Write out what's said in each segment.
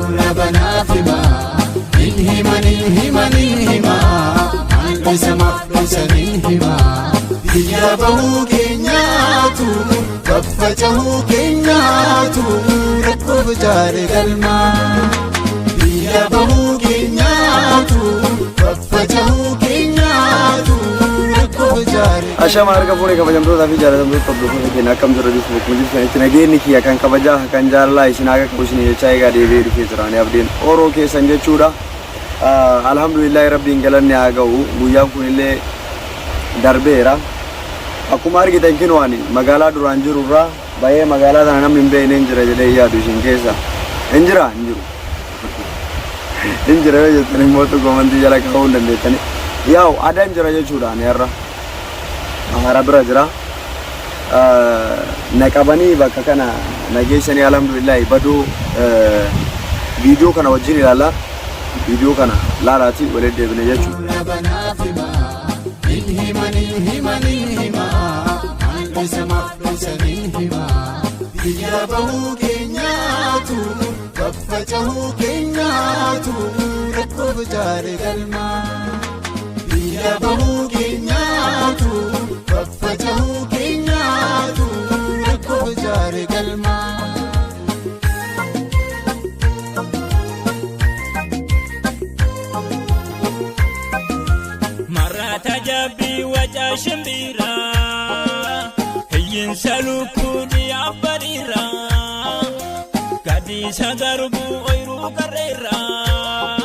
ربنا فيما إنهما أنقذ مخلص منهما بيابه كينياتو كفته كينياتو ركب جار قلما بيابه كينياتو كفته كينياتو ركب جار Ashama harka fuudhee kabajamtoota fi jaalatamtoota hordoftoota keenya akkam jirtu Facebook mul'isuu itti nageenyi kiyya kan kabajaa kan jaalalaa isin akka kuusin jechaa eegaa deebi'ee dhufee jiraani abdiin oroo keessan jechuudha. Alhamdulillah rabbiin galanni haa ga'u guyyaan kun illee darbeera. Akkuma argitan kinwaan magaalaa duraan jirurraa baay'ee magaalaa sana namni hin beekne hin jira jedhee yaadu isin keessa hin jira hin jiru. Hin jira yoo jettan immoo komantii jala kaa'uu hin dandeettani. Yaa'u adaan jira jechuudha ani har'a. Amara bira jira naqabanii bakka kana nageessanii alhamdulillah baduu viidiyoo kana wajjin ilaala viidiyoo kana laalaati waliin deebine jechuudha. Kaffajahu keenyaatu rakkoo jaare galmaa. Marata jabbii wajaa shimbiraa hiyyinsa lukkuudhi abbariiraa gadiisa garbuu ooyiruu qarreeraa.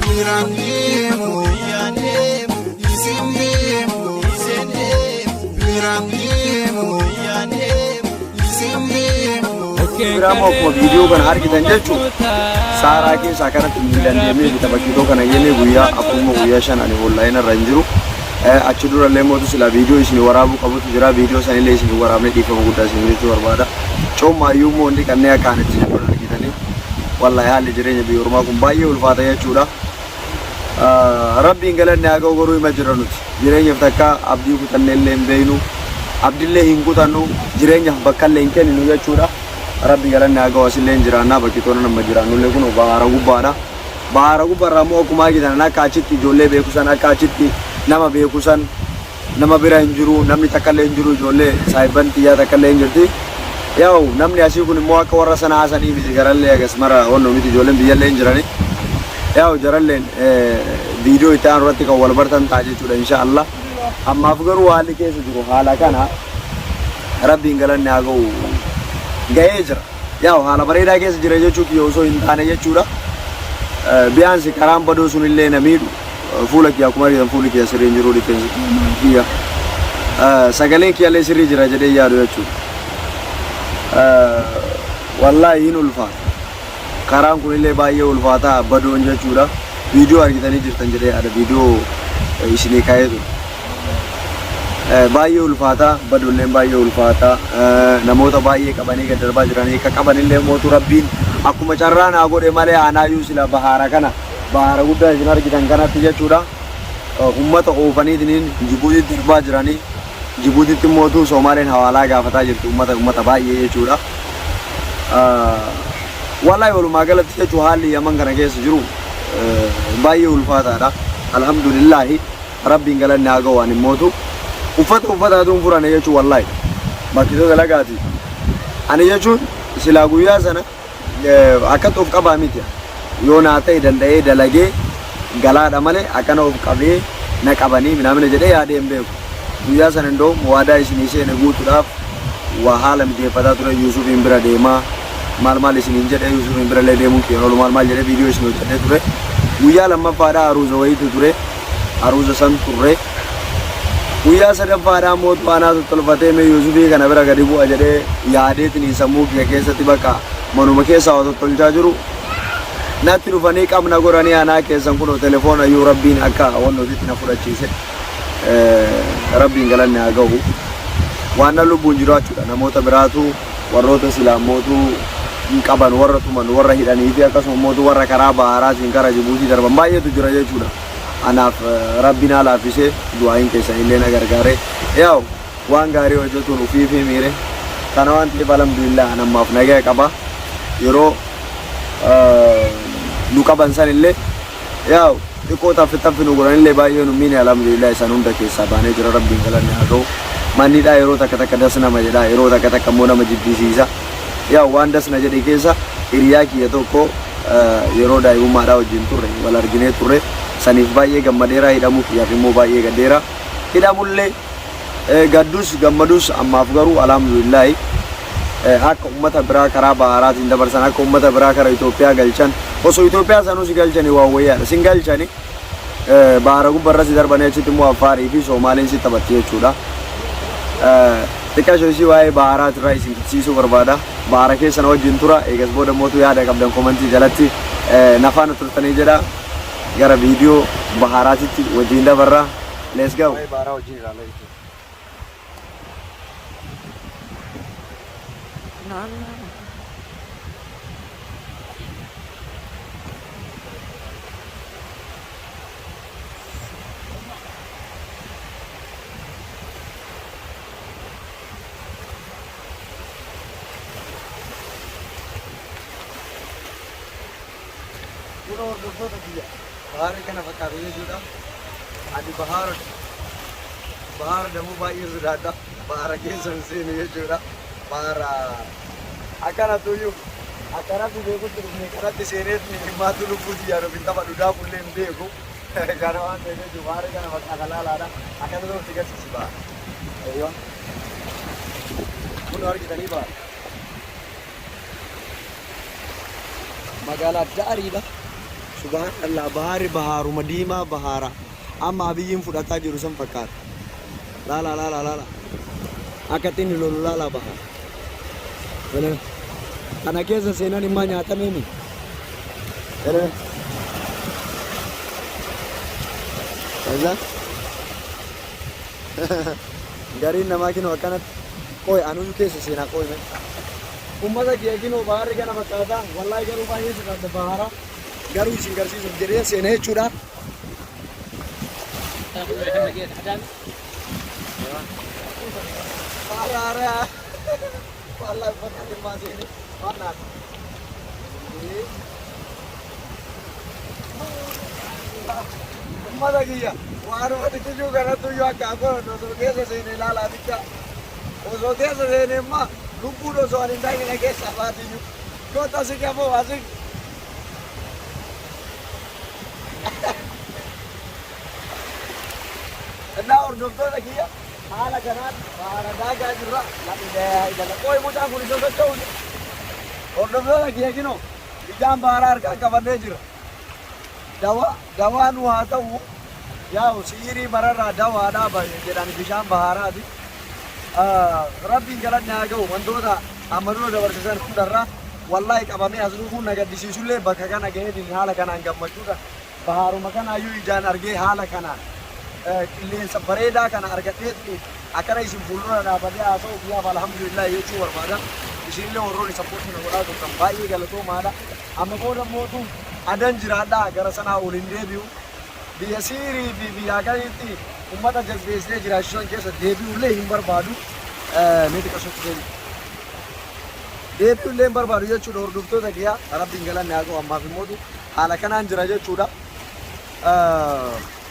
Biraan deemu yaa deemu isin deemu. Biraama akkuma viidiyoo kana argitan jechuun saaraa keessaa kanatti miilan deemee bita bakkiitoo kana jennee guyyaa afuruma guyyaa shan ani onlaayina irra hin jiru. Achi durallee mootu sila viidiyoo isin waraabuu qabutu jira viidiyoo sanillee isin waraabne dhiifama guddaa isin jechuu barbaada. Coommaayyuu moo hundi kanneen akka ani itti argitanii wallaahi haalli jireenya biyya ormaa kun baay'ee ulfaata jechuudha. Rabbiin galanni haa ga'u garuu hima jira nuti jireenyaaf takka abdii kutannee illee hin beeknu abdiillee hin kutannu jireenyaaf bakka illee hin kenninu jechuudha. Rabbi galanni haa ga'u asillee hin jiraannaa bakkitoonni nama jiraannullee kun baara gubbaadha. Baara gubbaarraa immoo akkuma argitan akka achitti ijoollee beekusan akka achitti nama beekusan nama bira hin jiru namni takka illee hin jiru ijoollee saayiban xiyyaa takka illee hin jirti. Yaa'u namni asii kun immoo akka warra sana haasanii miti garallee agas mara wanno miti ijoolleen biyyallee hin jirani. Yaa'u jaralleen viidiyoo itti aanu irratti kan wal bartan ta'a jechuudha inshaallah. Ammaaf garuu haalli keessa jiru haala kana rabbiin galanni haa ga'u ga'ee jira. Yaa'u haala bareedaa keessa jira jechuu kiyya osoo hin taane jechuudha. Biyaansi karaan badoo sun illee na miidhu fuula kiyya akkuma argitan fuulli kiyya sirrii hin jiru rifeensi kiyya. Sagaleen kiyya illee sirrii jira jedhee yaadu jechuudha. Wallaahi hin ulfaata. Karaan kun illee baay'ee ulfaataa badoon jechuudha. Viidiyoo argitanii jirtan jedhee yaada viidiyoo isinii kaa'eetu. Baay'ee ulfaataa badoolleen baay'ee ulfaataa namoota baay'ee qabanii gad darbaa jiranii akka qabanillee mootu rabbiin akkuma carraan haa godhe malee aanaayyuu sila bahaara kana bahaara guddaa isin argitan kanatti jechuudha. Uummata oofaniitiin Jibuutiitti darbaa jiranii Jibuutiitti mootu Soomaaleen hawaalaa gaafataa jirti uummata baay'ee jechuudha. Wallahi walumaa galatti jechuun haalli Yaman kana keessa jiru baay'ee ulfaataadha. Alhamdulillahi rabbiin galanni haa ga'u waan mootu uffataatuun furane jechuun wallahi bakkitoota lagaati. Ani jechuun silaa guyyaa sana akka of qabaa miti yoo naa ta'e danda'ee dalagee galaadha malee akkana of qabee na qabanii minamina jedhee yaadee hin beeku. Guyyaa sana indoo waadaa isinii seene guutuudhaaf waa haala mijeeffataa ture Yuusufiin bira deemaa. Maal isiniin jedhee Yuusufiin bira illee deemuun kiyya oolu maal jedhee viidiyoo isin hojjetee ture. Guyyaa lammaffaadhaa aruuza wayiitu ture. Aruuza san turre. Guyyaa sadaffaadhaa mootu aanaa tottolfatee mee Yuusufii kana bira gadi bu'a jedhee yaadeetiin sammuu kiyya keessatti bakka manuma keessaa waa tottolchaa jiru. Natti dhufanii qabna godhanii aanaa keessan kunoo telefoona iyyuu rabbiin akka wannootitti na fudhachiise. Rabbiin galanni haa ga'u. Waan na lubbuun jiraachuudha namoota biraatu warroota silaammootu hin qaban warra tuman warra hidhanii fi akkasuma mootu warra karaa baharaatiin gara Jibuutii darban baay'eetu jira jechuudha. Anaaf rabbiin haa laaffisee du'aayin keessan illee na gargaare. Yaa'u waan gaarii hojjetuun ufii fi miire kana waan ta'eef alhamdulillah anammaaf nagaa qaba. Yeroo nu qaban san illee yaa xiqqoo taffitaffi nu godhan illee baay'ee nu miine alhamdulillah isaan hunda keessaa baanee jira rabbiin galanne haa ta'u mannidhaa yeroo takka das nama jedhaa yeroo takka immoo nama jibbisiisa yaa waan das na jedhe keessa hiriyaa kiyya tokko yeroo daa'imummaadhaa wajjin turre wal arginee turre saniif baay'ee gammadeeraa hidhamuu kiyyaaf immoo baay'ee gaddeera hidhamullee gaddus gammadus ammaaf garuu alhamdulillah akka ummata biraa karaa baharaatiin dabarsan akka ummata biraa karaa Itoophiyaa galchan osoo Itoophiyaa sanuu si galchani waa wayyaadha sin galchani bahara gubbarra si darbanii achitti immoo Affaarii fi Somaaliin si taphatti jechuudha xiqqaashoo isii waa'ee baharaatirraa isin qabsiisuu barbaada bahara keessa na wajjin tura eegas booda mootu yaada qabdan komantii jalatti nafaana turtanii jedha gara viidiyoo baharaatitti wajjin dabarra let's go bahara wajjin ilaala jechuudha bahar kana fakkaatu jechuudha ani bahar damuu baay'ee sodaadha bahara keessa hin seenu jechuudha bahara akkanatuyyuu akkanatti beekutti dhufne kanatti seeneetni himmaatu lubbuu xiyyaadhu hin taphadhu daafullee hin beeku kana waan ta'eef jechuudha bahara kana fakkaata laalaadha akkasuma nutti garsiisi bahara kun argitanii bahara magaalaa daariidha subhanallah bahari baharuma diimaa bahara amma abiyyiin fudhataa jiru san fakkaata laala akka inni lolu laala bahara kana keessa seenan immoo nyaatameenii gariin namaa kinoo akkanatti qoy anuun keessa seenaa qoy ummata kiyya kinoo baharri kana fakkaata wallahi garuu baay'ee sodaadha bahara garuu isin garsiisuuf jedhee seenaa jechuudha. Ummata kiyya waanuma xiqqishuu kanattuyyuu akka akoon osoo keessa seene ilaalaa xiqqa osoo keessa seene immoo lubbuun osoo ani hin taa'ine keessa baatiyyuu goota asi qaboo asi እና ኦርዶክቶስ ከያ ሐላ ከናት ባራዳጋ ጅራ ለኢዳ ቆይ ሙታ ኩን ተሰጠው ኦርዶክቶስ ከያ ኪኖ ቢጃን ባራር ካከበደ ጅራ ዳዋኑ ሃተው ያው ሲሪ መረራ ዳዋዳ በጀዳን ቢሻን ባራዲ ረቢን ገለና ያገው ወንዶታ አመሩ ደበርሰን ኩደራ ወላሂ ቀባሜ አዝሩፉ ነገዲሲሱሌ በከከና ገሄድን ሐላ ከናን ገመቹዳ ባህሩ መከና ዩ ኢጃን አርጌ ሐላ ከናን qilleensa bareedaa kana argateetti akkana isin fuuldura dhaabbatee haasa'u biyyaaf alhamdulillah jechuu barbaada isinillee warroonni sappoortii na godhaa turtan baay'ee galatoomaadha amma booda mootu adan jiraadhaa gara sanaa ol hin deebi'u biyya siirii fi biyya akkanitti ummata jazbeessee jiraachisan keessa deebi'ullee hin barbaadu miti qasootti deebi'ullee hin barbaadu jechuudha hordoftoota kiyyaa rabbiin galanne haa ta'u ammaaf mootu haala kanaan jira jechuudha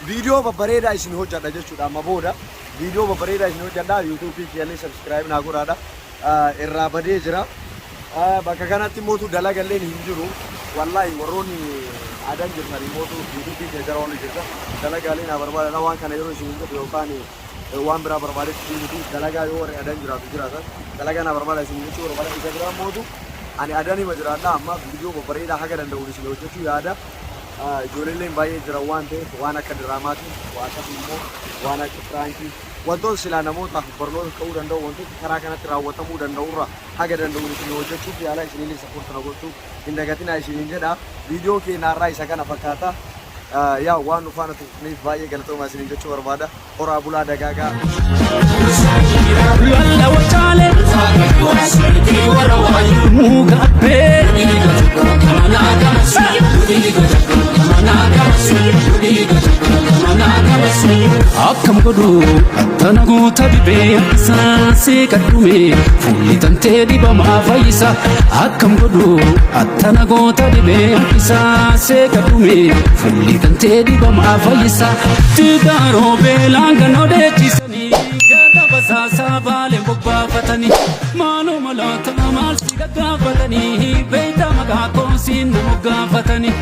video babbareedaa isin hojjadha jechuudha amma booda video babbareedaa isin hojjadha YouTube channel subscribe na godhaadha irraa badee jira bakka kanatti mootu dalagallee hin jiru wallahi warroonni adan jirtan mootu YouTube channel jara wal jirta dalagalee na barbaada waan kana yeroo isin hojjadhu yookaan waan biraa barbaadetti YouTube dalagaa yoo warri adan jiraatu jiraatan dalagaa na barbaada isin jechuu barbaada isa biraa mootu ani adanii ma jiraadha amma video babbareedaa haga danda'u isin hojjechuu yaada ijoolleen baay'ee jira waan ta'eef waan akka diraamaati waan akka filmoo waan akka firaanki wantoota silaa namootaaf barnoota ta'uu danda'u wantoota karaa kanatti raawwatamuu danda'urra haga danda'u isin hojjechuuf yaala isinillee sappoortii na gochuu hin dagatinaa isiniin jedha viidiyoo keenyaarraa isa kana fakkaata yaa waan nu faana turtaniif baay'ee galatoomaa isiniin jechuu barbaada horaa bulaa dagaagaa Come on, akkam godhu attana goota dhibee saasee kadhume fuulli tantee dhibamaa fayyisa akkam godhu attana goota dhibee saasee kadhume fuulli tantee dhibamaa fayyisa tigaaroo beelaan ganoo deechisanii gada basaasaa baaleen bobbaafatanii maaloo malaata maal si gaggaafatanii beeyta maqaa koosiin nama gaafatanii